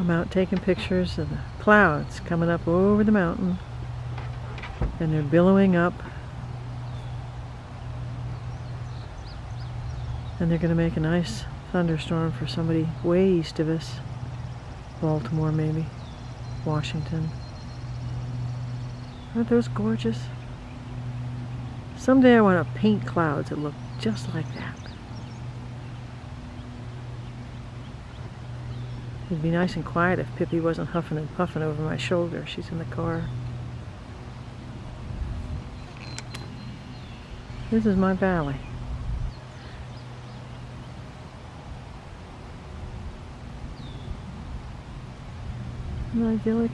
I'm out taking pictures of the clouds coming up over the mountain, and they're billowing up, and they're going to make a nice thunderstorm for somebody way east of us. Baltimore, maybe. Washington. Aren't those gorgeous? Someday I want to paint clouds that look just like that. It'd be nice and quiet if Pippi wasn't huffing and puffing over my shoulder. She's in the car. This is my valley. Isn't that idyllic?